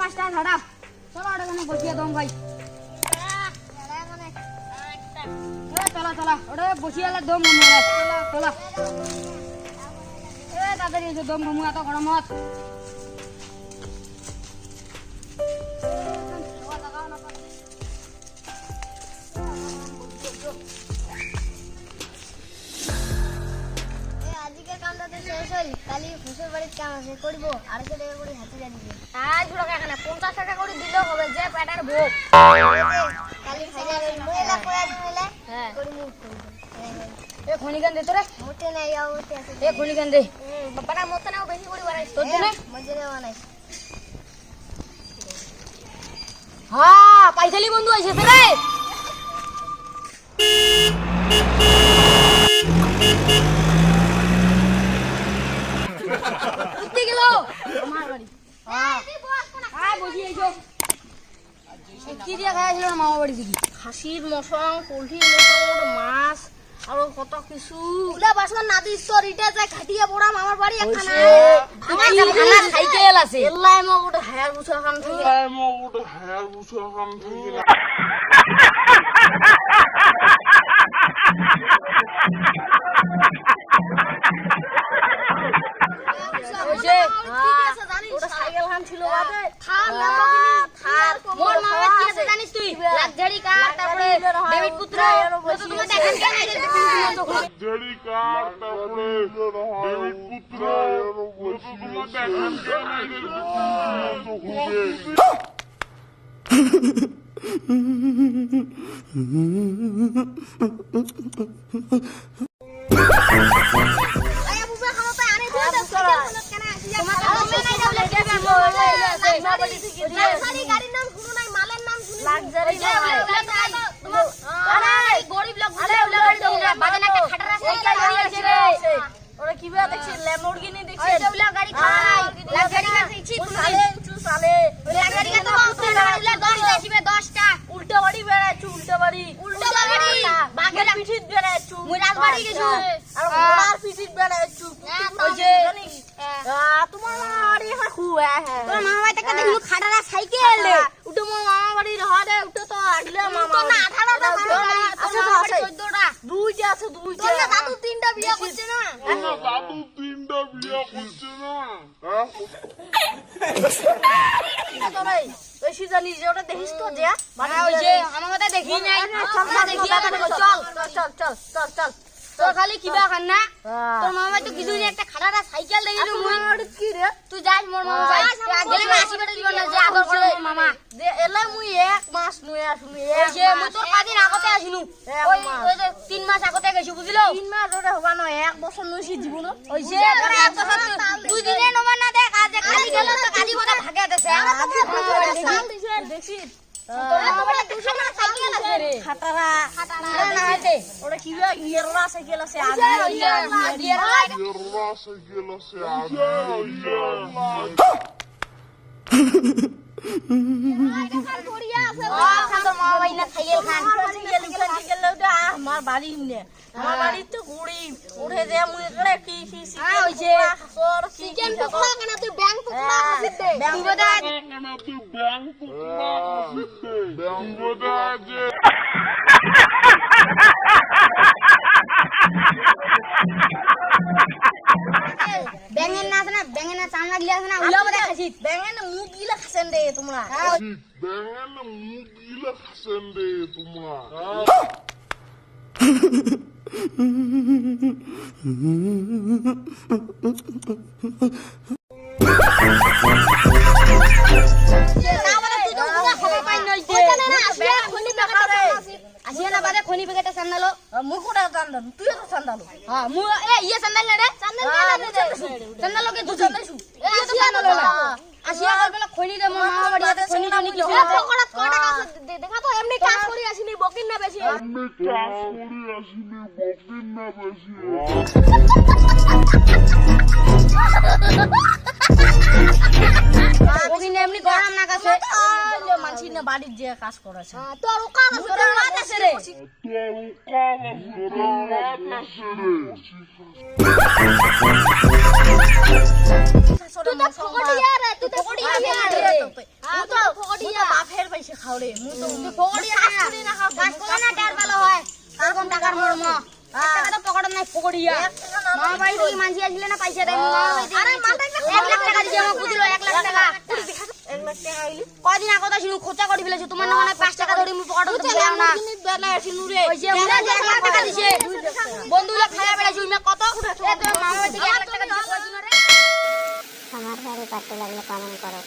পাঁচটা ছটা চলো ওখানে বসিয়ে দম ভাই চলো চলো ওটা বসিয়ে দম ঘুমু চলো তাড়াতাড়ি এসে দম ঘুমু এত গরমত কালি ফুসের বাড়ির কাম আছে করব আর কে টাকা করে হাতে দিবে আজ বড় এখানে 50 টাকা করে দিলেও হবে যে পেটার ভোগ কালি খাইয়া মেলা কয়া দিলে হ্যাঁ করি মুখ করব এ খনিকান দে তোরে মোটে নাই আওতে আছে এ খনিকান দে বাবা মোটে নাও বেশি করে বানাইছ তোর জন্য মজে না বানাইছ হ্যাঁ পাইছালি বন্ধু আইছে রে উঠতে গেল আমার বাড়ি হ্যাঁ বসি আইছো কি দিয়া খাইছিল না মামা বাড়ি থেকে খাসির মসং পোলট্রির মসং মাছ আর কত কিছু উলা বাসন না দিছ রিটা যায় খাটিয়া পড়াম আমার বাড়ি একখানা আমার ভাঙা সাইকেল আছে এলাই মো গোটে হায়ার বুছা কাম থেকে ওইছে ওটা সাইকেল খান ছিল বাদে থার ল্যাম্বরগিনি থার মোর মামা কি আছে জানিস তুই লাক্সারি কার তারপরে ডেভিড পুত্র তো তোমার দেখান কেন লাক্সারি কার তারপরে ডেভিড পুত্র তোমার দেখান আয়া বুবা খাওতে আরে দিতে সাইকেল কেন আসিয়া লাক্সারি গাড়ির নাম শুনো নাই মালের নাম শুনি লাক্সারি আরে গরিব লোক আরে ওলা গাড়ি তো বাজান একটা খাটারা সাইকেল আছে রে ওরা কিবা দেখছি ল্যাম্বরগিনি দেখছি ওলা গাড়ি খাই লাক্সারি কার দেখছি সালে লাক্সারি কার তো পুত্র ওলা 10টা আসবে 10টা উল্টা বাড়ি বেড়াচ্ছু উল্টা বাড়ি বাঘের পিঠিত বেড়াচ্ছু মুই রাজবাড়ি গেছু আর ঘোড়ার পিঠিত বেড়াচ্ছু ওই যে তোমার বাড়ি এখন খুয়া হ্যাঁ তোর মামা বাড়ি থেকে দেখলু খাটারা সাইকেল রে উঠো মো মামা বাড়ি রহারে উঠো তো আগলে মামা তো না 18টা আছে তো আছে 14টা দুইটা আছে দুইটা তোর দাদু তিনটা বিয়ে করছে না দাদু তিনটা বিয়ে করছে না তোরাই বেশি জানি যে ওটা দেখিস তো যে মানে ওই যে আমার কথা দেখি নাই চল দেখি চল চল চল চল চল তোর খালি কিবা খান না তোর মামা বাড়ি তো কিছু একটা খাটারা সাইকেল দেখিলু মুই কি রে তুই যাস মোর মামা বাড়ি গেলে মাসি বাড়ি দিব না যে আদর করে মোর মামা যে এলে মুই এক মাস নুয়ে আসুনি ওই যে মুই তোর কাদিন আগতে আসিনু ওই ওই যে 3 মাস আগতে গেছি বুঝিলো 3 মাস ওটা হবা না এক বছর নইছি জীবন ওই যে তোর এক বছর দুই দিনে নমা না দেখ আজ কালি গেল তো কালি বোধ ভাগে দেছে দেখছি তোর মামা বাড়ি 200 টাকা সাইকেল আছে রে খাটারা না আছে ওটা কিবা ইয়েরলা সাইকেল আছে ওই যে এররা সাইকেল আছে আমার বাড়ি নে আমার বাড়ি তো গরিব উঠে যে মুই করে কি ওই যে তোর চিকেন পকোড়া কেন তুই ব্যাংক পকোড়া খাসিস দে তুই বোধা না তুই ব্যাংক পুকুরা আসিতে ব্যাংক বোধা যে ব্যাঙের না আছে না ব্যাঙের না চামড়া গিলা আছে না উলা বোধা খাসিস ব্যাঙের মুখ গিলা খাসেন দে তোমরা ব্যাঙের মুখ গিলা খাসেন রে তোমরা আসিয়া না বাদে খনি পেকেটে সান্দালো মুখ ওটা চান্দাল তুই তো চান্দাল হ্যাঁ মু এ ইয়ে সান্দাল না রে সান্দালো কে দুজন এ আসিয়া না আসিয়া কালবেলা খনি দে মোর মামা বাড়ি আছে খনি দে নিকি পকড়া কটা কাছে দেখা তো এমনি কাজ করি আসিনি বকিন না বেশি আমি কাজ করি আসিনি বকিন না বেশি ওখানে এমনি গরম না কাছে মানছি না বাড়ির যে কাজ করেছে তোর ওকাল আছে তোর মাত আছে রে তুই তো ফকড়িয়া রে তুই তো ফকড়িয়া রে তুই তো ফকড়িয়া বাপের পয়সা খাও রে মু তো তুই ফকড়িয়া না কাজ করে না টার ভালো হয় তার কোন টাকার মর্ম টাকা তো পকেটে নাই পকড়িয়া মা বাড়ি থেকে মাঝি আসলে না পয়সা দেয় আরে মালটা 1 লাখ টাকা দিয়ে আমাকে দিল 1 লাখ টাকা 1 লাখ টাকা হইলি কয়দিন আগে তো শুনু খোঁচা করে ফেলেছে তোমার না 5 টাকা ধরে মু পকেটে দিলাম না বেলা আসিনু রে ওই যে মুনা যে 1 লাখ টাকা দিছে বন্ধুগুলো খায়া বেড়াইছে ওই মে কত এ তো মামা বাড়ি থেকে 1 লাখ টাকা দিছে কয়দিন রে আমার বাড়ি পাঠ্য লাগলে কমেন্ট করো।